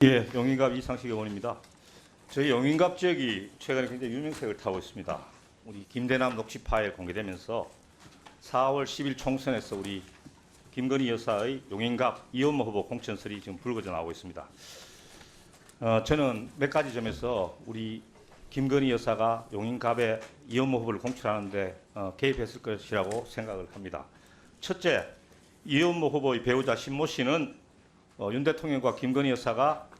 예, 용인갑 이상식 의원입니다. 저희 용인갑 지역이 최근에 굉장히 유명세를 타고 있습니다. 우리 김대남 녹취 파일 공개되면서 4월 10일 총선에서 우리 김건희 여사의 용인갑 이현모 후보 공천설이 지금 불거져 나오고 있습니다. 저는 몇 가지 점에서 우리 김건희 여사가 용인갑에 이현모 후보를 공천하는데 개입했을 것이라고 생각을 합니다. 첫째, 이현모 후보의 배우자 신모 씨는 윤 대통령과 김건희 여사가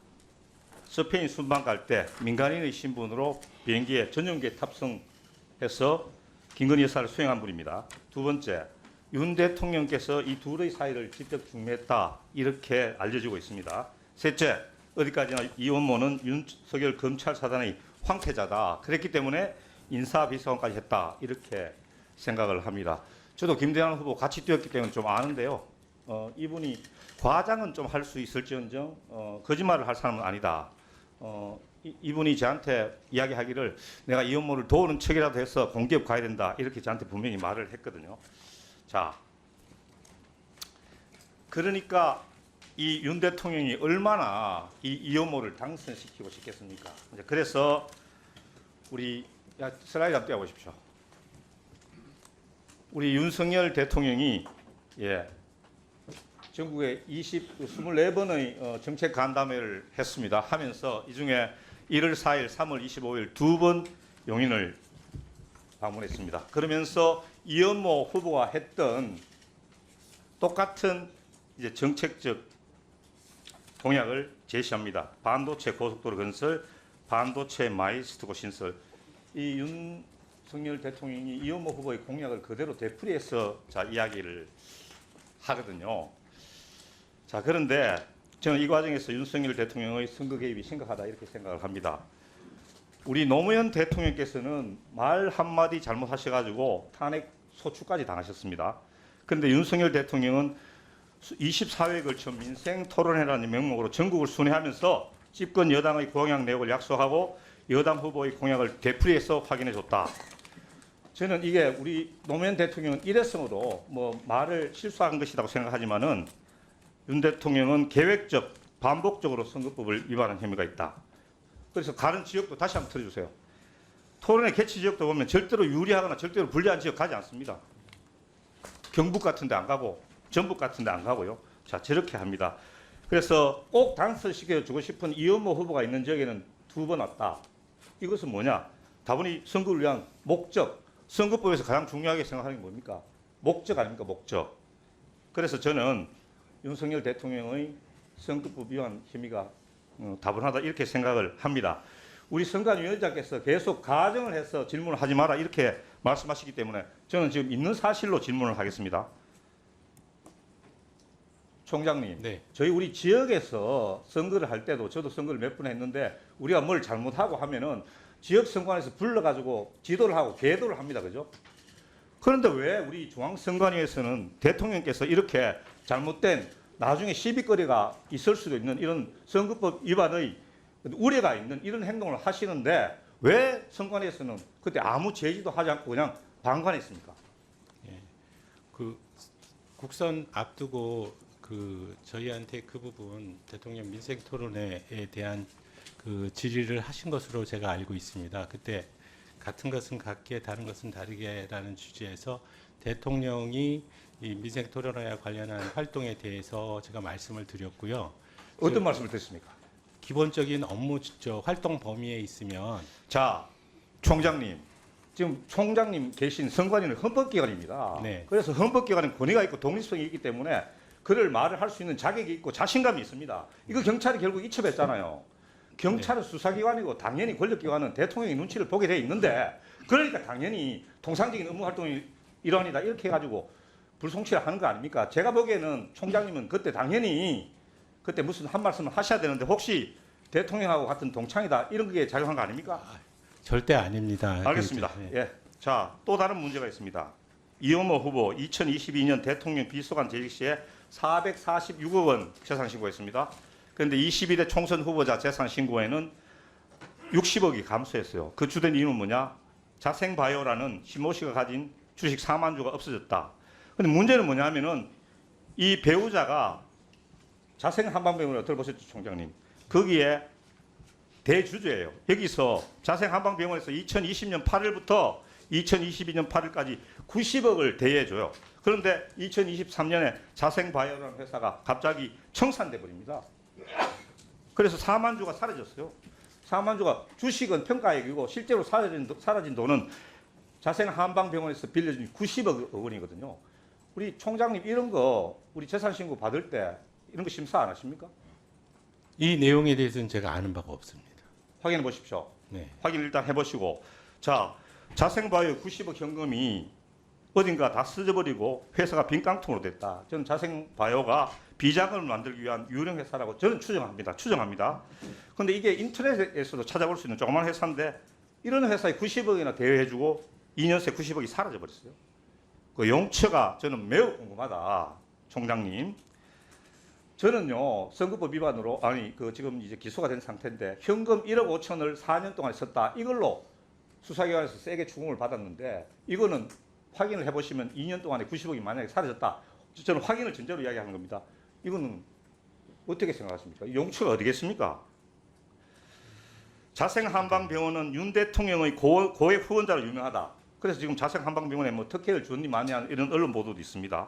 스페인 순방 갈 때 민간인의 신분으로 비행기에 전용기에 탑승해서 김건희 여사를 수행한 분입니다. 두 번째, 윤 대통령께서 이 둘의 사이를 직접 중매했다 이렇게 알려지고 있습니다. 셋째, 어디까지나 이현모는 윤석열 검찰 사단의 황태자다. 그랬기 때문에 인사비서관까지 했다 이렇게 생각을 합니다. 저도 김대남 후보 같이 뛰었기 때문에 좀 아는데요. 이분이 과장은 좀 할 수 있을지언정 거짓말을 할 사람은 아니다. 이분이 저한테 이야기하기를 내가 이현모를 도우는 척이라도 해서 공기업 가야 된다 이렇게 저한테 분명히 말을 했거든요. 자, 그러니까 이 윤 대통령이 얼마나 이 이현모를 당선시키고 싶겠습니까? 그래서 우리 슬라이드 한번 띄워보십시오. 우리 윤석열 대통령이 전국에 24번의 정책 간담회를 했습니다. 하면서 이 중에 1월 4일, 3월 25일 두 번 용인을 방문했습니다. 그러면서 이현모 후보가 했던 똑같은 이제 정책적 공약을 제시합니다. 반도체 고속도로 건설, 반도체 마이스트고 신설. 이 윤석열 대통령이 이현모 후보의 공약을 그대로 되풀이해서 이야기를 하거든요. 자, 그런데 저는 이 과정에서 윤석열 대통령의 선거 개입이 심각하다 이렇게 생각을 합니다. 우리 노무현 대통령께서는 말 한마디 잘못하셔가지고 탄핵 소추까지 당하셨습니다. 그런데 윤석열 대통령은 24회에 걸쳐 민생토론회라는 명목으로 전국을 순회하면서 집권 여당의 공약 내역을 약속하고 여당 후보의 공약을 되풀이해서 확인해줬다. 저는 이게 우리 노무현 대통령은 일회성으로 말을 실수한 것이라고 생각하지만은 윤 대통령은 계획적, 반복적으로 선거법을 위반한 혐의가 있다. 그래서 다른 지역도 다시 한번 들어주세요. 토론회 개최 지역도 보면 절대로 유리하거나 절대로 불리한 지역 가지 않습니다. 경북 같은 데 안 가고 전북 같은 데 안 가고요. 자, 저렇게 합니다. 그래서 꼭 당선시켜주고 싶은 이현모 후보가 있는 지역에는 두 번 왔다. 이것은 뭐냐? 다분히 선거를 위한 목적, 선거법에서 가장 중요하게 생각하는 게 뭡니까? 목적 아닙니까? 목적. 그래서 저는 윤석열 대통령의 선거법 위반 혐의가 다분하다 이렇게 생각을 합니다. 우리 선관위원장께서 계속 가정을 해서 질문을 하지 마라 이렇게 말씀하시기 때문에 저는 지금 있는 사실로 질문을 하겠습니다. 총장님, 네. 저희 우리 지역에서 선거를 할 때도 저도 선거를 몇 번 했는데 우리가 뭘 잘못하고 하면은 지역 선관위에서 불러가지고 지도를 하고 계도를 합니다. 그죠? 그런데 왜 우리 중앙선관위에서는 대통령께서 이렇게 잘못된 나중에 시비거리가 있을 수도 있는 이런 선거법 위반의 우려가 있는 이런 행동을 하시는데 왜 선관위에서는 그때 아무 제지도 하지 않고 그냥 방관했습니까? 예. 국선 앞두고 저희한테 그 부분 대통령 민생 토론회에 대한 질의를 하신 것으로 제가 알고 있습니다. 그때 같은 것은 같게 다른 것은 다르게라는 취지에서 대통령이 이 민생 토론회와 관련한 활동에 대해서 제가 말씀을 드렸고요. 어떤 말씀을 드렸습니까? 기본적인 업무 활동 범위에 있으면 자, 총장님. 지금 총장님 계신 선관위는 헌법기관입니다. 네. 그래서 헌법기관은 권위가 있고 독립성이 있기 때문에 그를 말을 할 수 있는 자격이 있고 자신감이 있습니다. 이거 경찰이 결국 이첩했잖아요. 경찰은 네. 수사기관이고 당연히 권력기관은 대통령의 눈치를 보게 돼 있는데 그러니까 당연히 통상적인 업무 활동의 일환이다 이렇게 해가지고 불송치를 하는 거 아닙니까? 제가 보기에는 총장님은 그때 당연히 그때 무슨 한 말씀을 하셔야 되는데 혹시 대통령하고 같은 동창이다 이런 게 작용한 거 아닙니까? 절대 아닙니다. 알겠습니다. 네. 예. 자, 또 다른 문제가 있습니다. 이현모 후보 2022년 대통령 비서관 재직 시에 446억 원 재산 신고했습니다. 그런데 22대 총선 후보자 재산 신고에는 60억이 감소했어요. 그 주된 이유는 뭐냐? 자생바이오라는 신모 씨가 가진 주식 4만 주가 없어졌다. 근데 문제는 뭐냐면은 이 배우자가 자생 한방병원을 들어보셨죠, 총장님? 거기에 대주주예요. 여기서 자생한방병원에서 2020년 8일부터 2022년 8일까지 90억을 대여해줘요. 그런데 2023년에 자생바이오라는 회사가 갑자기 청산돼 버립니다. 그래서 4만 주가 사라졌어요. 4만 주가 주식은 평가액이고 실제로 사라진 돈은 자생한방병원에서 빌려준 90억 원이거든요. 우리 총장님 이런 거 우리 재산 신고 받을 때 이런 거 심사 안 하십니까? 이 내용에 대해서는 제가 아는 바가 없습니다. 확인해 보십시오. 네. 확인 일단 해보시고, 자 자생바이오 90억 현금이 어딘가 다 쓰져버리고 회사가 빈깡통으로 됐다. 저는 자생바이오가 비자금을 만들기 위한 유령 회사라고 저는 추정합니다. 그런데 이게 인터넷에서도 찾아볼 수 있는 조그만 회사인데 이런 회사에 90억이나 대여해주고 2년 새 90억이 사라져 버렸어요. 그 용처가 저는 매우 궁금하다, 총장님. 저는요 선거법 위반으로 지금 이제 기소가 된 상태인데 현금 1억 5천을 4년 동안 썼다, 이걸로 수사기관에서 세게 추궁을 받았는데 이거는 확인을 해보시면 2년 동안에 90억이 만약에 사라졌다, 저는 확인을 전제로 이야기하는 겁니다. 이거는 어떻게 생각하십니까? 용처가 어디겠습니까? 자생한방병원은 윤 대통령의 고액 후원자로 유명하다. 그래서 지금 자생한방병원에 뭐 특혜를 줬니 마니 하는 이런 언론 보도도 있습니다.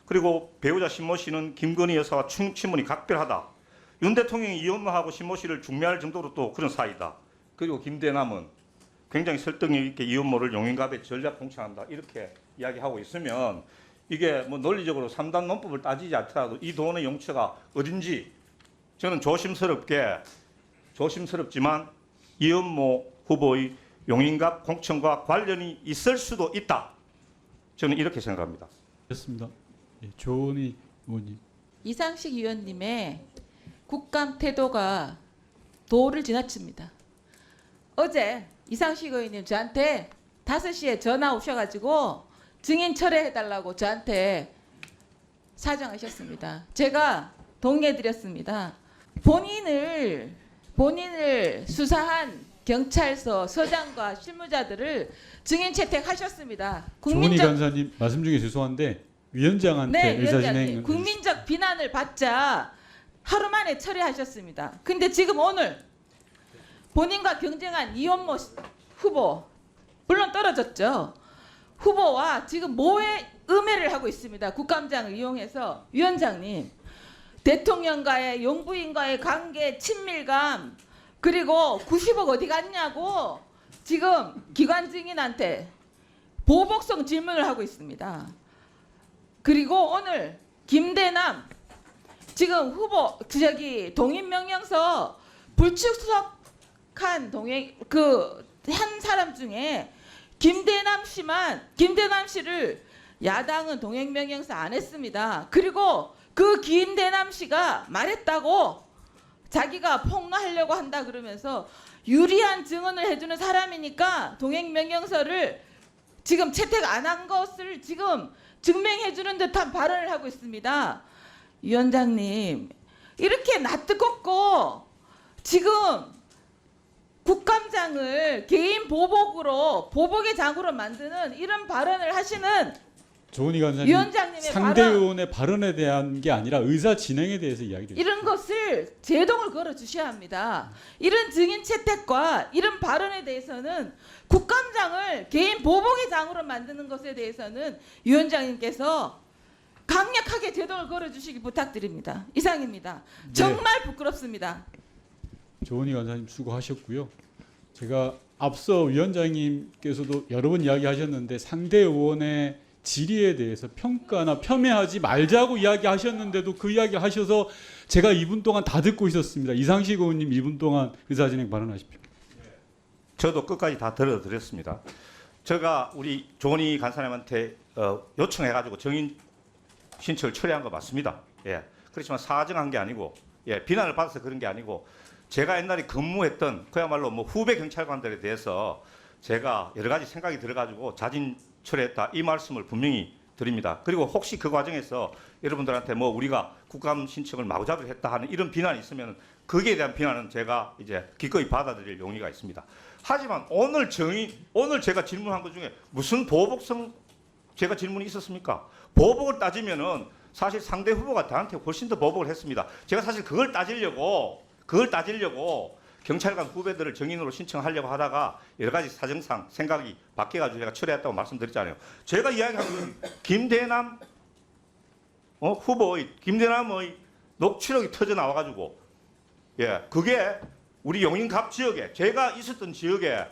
그리고 배우자 신모 씨는 김건희 여사와 친분이 각별하다. 윤 대통령이 이혼모하고 신모 씨를 중매할 정도로 또 그런 사이다. 그리고 김대남은 굉장히 설득력 있게 이혼모를 용인갑에 전략 공천한다, 이렇게 이야기하고 있으면 이게 뭐 논리적으로 3단 논법을 따지지 않더라도 이 돈의 용처가 어딘지 저는 조심스럽지만 이혼모 후보의 용인갑 공천과 관련이 있을 수도 있다. 저는 이렇게 생각합니다. 됐습니다. 예, 조은희 의원님. 이상식 위원님의 국감 태도가 도를 지나칩니다. 어제 이상식 의원님 저한테 5시에 전화 오셔가지고 증인 철회해달라고 저한테 사정하셨습니다. 제가 동의해드렸습니다. 본인을 수사한 경찰서 서장과 실무자들을 증인 채택하셨습니다. 조은희 간사님 말씀 중에 죄송한데 위원장한테 네, 의사진행 위원장님. 국민적 비난을 받자 하루 만에 처리하셨습니다. 근데 지금 오늘 본인과 경쟁한 이혼모 후보, 물론 떨어졌죠. 후보와 지금 모의 음해를 하고 있습니다. 국감장을 이용해서. 위원장님, 대통령과의 용부인과의 관계 친밀감, 그리고 90억 어디 갔냐고 지금 기관 증인한테 보복성 질문을 하고 있습니다. 그리고 오늘 김대남 지금 후보 동인명령서 불출석한 한 사람 중에 김대남 씨를 야당은 동행명령서 안 했습니다. 그리고 그 김대남 씨가 말했다고 자기가 폭로하려고 한다 그러면서 유리한 증언을 해주는 사람이니까 동행명령서를 지금 채택 안 한 것을 지금 증명해주는 듯한 발언을 하고 있습니다. 위원장님, 이렇게 낯뜨겁고 지금 국감장을 개인 보복의 장으로 만드는 이런 발언을 하시는 조은희 간사님, 위원장님의 상대 발언, 의원의 발언에 대한 게 아니라 의사 진행에 대해서 이야기를 이런 것을 제동을 걸어 주셔야 합니다. 이런 증인 채택과 이런 발언에 대해서는 국감장을 개인 보복의 장으로 만드는 것에 대해서는 위원장님께서 강력하게 제동을 걸어 주시기 부탁드립니다. 이상입니다. 네. 정말 부끄럽습니다. 조은희 간사님 수고하셨고요. 제가 앞서 위원장님께서도 여러 번 이야기하셨는데 상대 의원의 질의에 대해서 평가나 폄훼하지 말자고 이야기하셨는데도 그 이야기 하셔서 제가 2분 동안 다 듣고 있었습니다. 이상식 의원님 2분 동안 의사진행 발언하십시오. 저도 끝까지 다 들어드렸습니다. 제가 우리 조은희 간사님한테 요청해가지고 정인 신청을 처리한 거 맞습니다. 예. 그렇지만 사정한 게 아니고, 예, 비난을 받아서 그런 게 아니고, 제가 옛날에 근무했던 그야말로 뭐 후배 경찰관들에 대해서 제가 여러 가지 생각이 들어가지고 자진 처리했다, 이 말씀을 분명히 드립니다. 그리고 혹시 그 과정에서 여러분들한테 뭐 우리가 국감 신청을 마구잡이로 했다 하는 이런 비난이 있으면 거기에 대한 비난은 제가 이제 기꺼이 받아들일 용의가 있습니다. 하지만 오늘 제가 질문한 것 중에 무슨 보복성 제가 질문이 있었습니까? 보복을 따지면은 사실 상대 후보가 저한테 훨씬 더 보복을 했습니다. 제가 사실 그걸 따지려고 그걸 따지려고 경찰관 후배들을 정인으로 신청하려고 하다가 여러 가지 사정상 생각이 바뀌어가지고 제가 철회했다고 말씀드렸잖아요. 제가 이야기한 건 김대남 후보의 김대남의 녹취록이 터져 나와가지고 그게 우리 용인갑 지역에 제가 있었던 지역에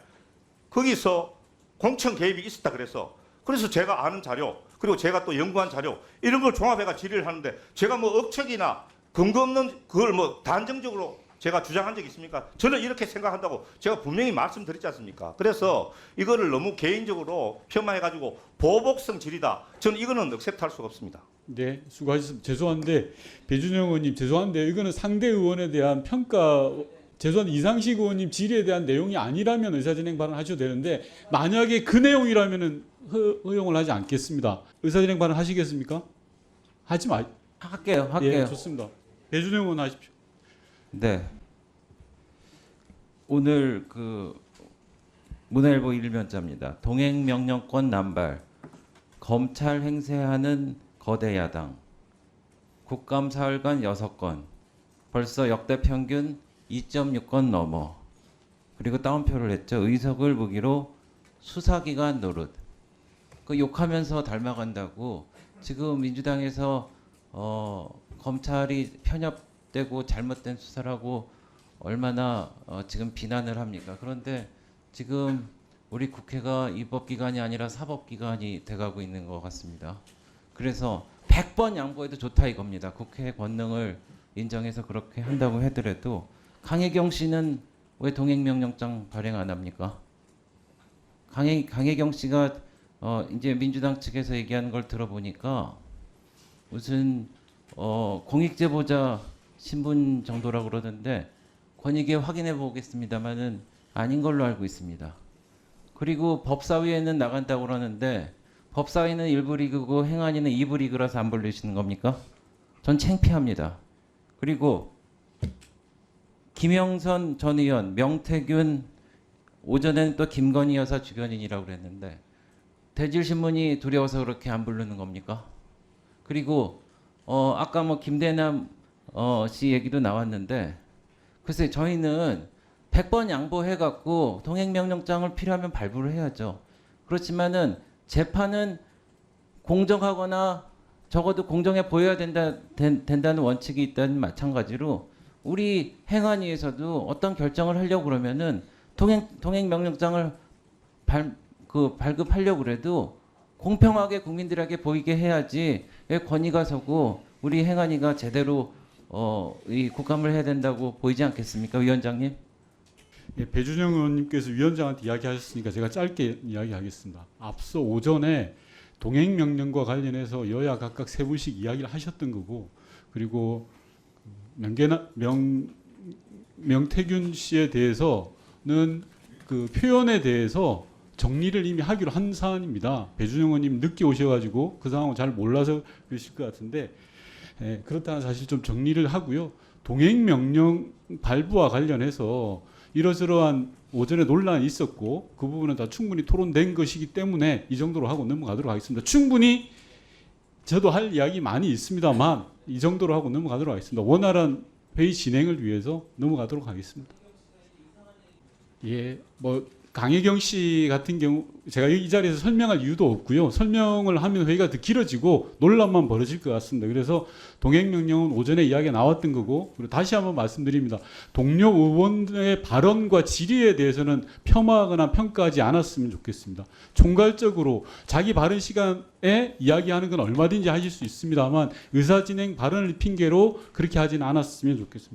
거기서 공천 개입이 있었다 그래서 제가 아는 자료 그리고 제가 또 연구한 자료 이런 걸 종합해가 질의를 하는데 제가 뭐 억측이나 근거 없는 그걸 뭐 단정적으로 제가 주장한 적이 있습니까? 저는 이렇게 생각한다고 제가 분명히 말씀드렸지 않습니까? 그래서 이거를 너무 개인적으로 폄하해가지고 보복성 질의다. 저는 이거는 억셉트할 수가 없습니다. 네, 수고하셨습니다. 죄송한데 배준영 의원님 죄송한데 이거는 상대 의원에 대한 평가 죄송한데 이상식 의원님 질의에 대한 내용이 아니라면 의사진행 발언 하셔도 되는데 만약에 그 내용이라면은 허용을 하지 않겠습니다. 의사진행 발언 하시겠습니까? 하지 마. 할게요. 예, 좋습니다. 배준영 의원 하십시오. 네. 오늘 그 문화일보 일면자입니다. 동행 명령권 남발, 검찰 행세하는 거대 야당, 국감 사흘간 6건, 벌써 역대 평균 2.6건 넘어. 그리고 따옴표를 했죠. 의석을 무기로 수사기관 노릇. 그 욕하면서 닮아간다고 지금 민주당에서 검찰이 편협되고 잘못된 수사를 하고 얼마나 지금 비난을 합니까? 그런데 지금 우리 국회가 입법기관이 아니라 사법기관이 돼가고 있는 것 같습니다. 그래서 100번 양보해도 좋다 이겁니다. 국회 권능을 인정해서 그렇게 한다고 하더라도 강혜경 씨는 왜 동행명령장 발행 안 합니까? 강혜경 씨가 이제 민주당 측에서 얘기하는 걸 들어보니까 무슨 공익제보자 신분 정도라고 그러던데 권익위 확인해 보겠습니다만은 아닌 걸로 알고 있습니다. 그리고 법사위에는 나간다고 그러는데 법사위는 1부 리그고 행안위는 2부 리그라서 안 불리시는 겁니까? 전 창피합니다. 그리고 김영선 전 의원, 명태균 오전에는 또 김건희 여사 주변인이라고 그랬는데 대질신문이 두려워서 그렇게 안 부르는 겁니까? 그리고 아까 뭐 김대남 씨 얘기도 나왔는데 글쎄 저희는 100번 양보해갖고 동행명령장을 필요하면 발부를 해야죠. 그렇지만은 재판은 공정하거나 적어도 공정해 보여야 된다는 원칙이 있다는 마찬가지로 우리 행안위에서도 어떤 결정을 하려고 그러면은 동행명령장을 발급하려고 그래도 공평하게 국민들에게 보이게 해야지 왜 권위가 서고 우리 행안위가 제대로 이 국감을 해야 된다고 보이지 않겠습니까, 위원장님? 예, 배준영 의원님께서 위원장한테 이야기하셨으니까 제가 짧게 이야기하겠습니다. 앞서 오전에 동행명령과 관련해서 여야 각각 3분씩 이야기를 하셨던 거고 그리고 명태균 씨에 대해서는 그 표현에 대해서 정리를 이미 하기로 한 사안입니다. 배준영 의원님 늦게 오셔가지고 그 상황을 잘 몰라서 그러실 것 같은데 그렇다는 사실 좀 정리를 하고요. 동행명령 발부와 관련해서 이러저러한 오전에 논란이 있었고 그 부분은 다 충분히 토론된 것이기 때문에 이 정도로 하고 넘어가도록 하겠습니다. 충분히 저도 할 이야기 많이 있습니다만 이 정도로 하고 넘어가도록 하겠습니다. 원활한 회의 진행을 위해서 넘어가도록 하겠습니다. 예, 뭐 강혜경 씨 같은 경우 제가 이 자리에서 설명할 이유도 없고요. 설명을 하면 회의가 더 길어지고 논란만 벌어질 것 같습니다. 그래서 동행명령은 오전에 이야기가 나왔던 거고 그리고 다시 한번 말씀드립니다. 동료 의원의 발언과 질의에 대해서는 폄하하거나 평가하지 않았으면 좋겠습니다. 총괄적으로 자기 발언 시간에 이야기하는 건 얼마든지 하실 수 있습니다만 의사진행 발언을 핑계로 그렇게 하지는 않았으면 좋겠습니다.